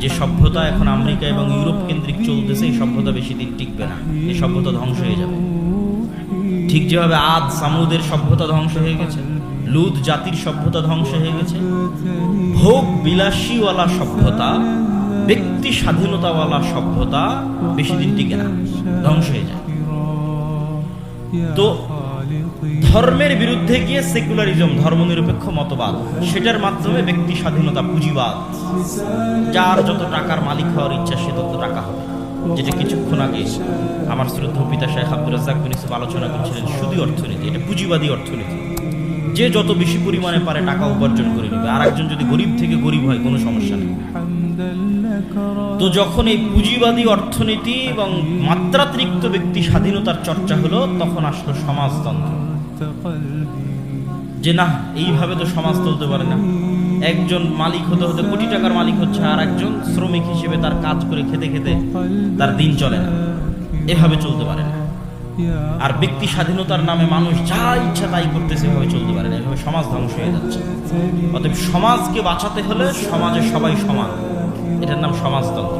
যে সভ্যতা এখন আমেরিকা এবং ইউরোপ কেন্দ্রিক চলতেছে, এই সভ্যতা বেশি দিন টিকবে না, এই সভ্যতা ধ্বংস হয়ে যাবে। ঠিক যেভাবে আদ সামুদের সভ্যতা ধ্বংস হয়ে গেছে, লুত জাতির সভ্যতা ধ্বংস হয়ে গেছে, ভোগ বিলাসীওয়ালা সভ্যতা, ব্যক্তি স্বাধীনতাওয়ালা সভ্যতা বেশি দিন টিকে না, ধ্বংস হয়ে যায়। তো ধর্মের বিরুদ্ধে গিয়ে সেকুলারিজম, ধর্মনিরপেক্ষ মতবাদ, সেটার মাধ্যমে ব্যক্তি স্বাধীনতা, পুঁজিবাদ, যার যত টাকার মালিক হওয়ার ইচ্ছা সে তত টাকা হবে, যেটা কিছুক্ষণ আগে আমার শ্রদ্ধেয় পিতা শেখ আব্দুর রাজ্জাক বিন ইউসুফ আলোচনা করছিলেন। সুদী অর্থনীতি, এটা পুঁজিবাদী অর্থনীতি। যে যত বেশি পরিমাণে পারে টাকা উপার্জন করে নেবে, আর একজন যদি গরিব থেকে গরিব হয় কোনো সমস্যা নেই। তো যখন এই পুঁজিবাদী অর্থনীতি এবং মাত্রাতিরিক্ত ব্যক্তি স্বাধীনতার চর্চা হলো, তখন আসলো সমাজতন্ত্র। যে না, এইভাবে তো সমাজ চলতে পারে না। একজন মালিক হতে হতে কোটি টাকার মালিক হচ্ছে, আর একজন শ্রমিক হিসেবে তার কাজ করে খেতে খেতে তার দিন চলে না, এভাবে চলতে পারে না। আর ব্যক্তি স্বাধীনতার নামে মানুষ যা ইচ্ছা তাই করতেছে, এভাবে চলতে পারে না, এভাবে সমাজ ধ্বংস হয়ে যাচ্ছে। অতএব সমাজকে বাঁচাতে হলে সমাজে সবাই সমান, এটার নাম সমাজতন্ত্র।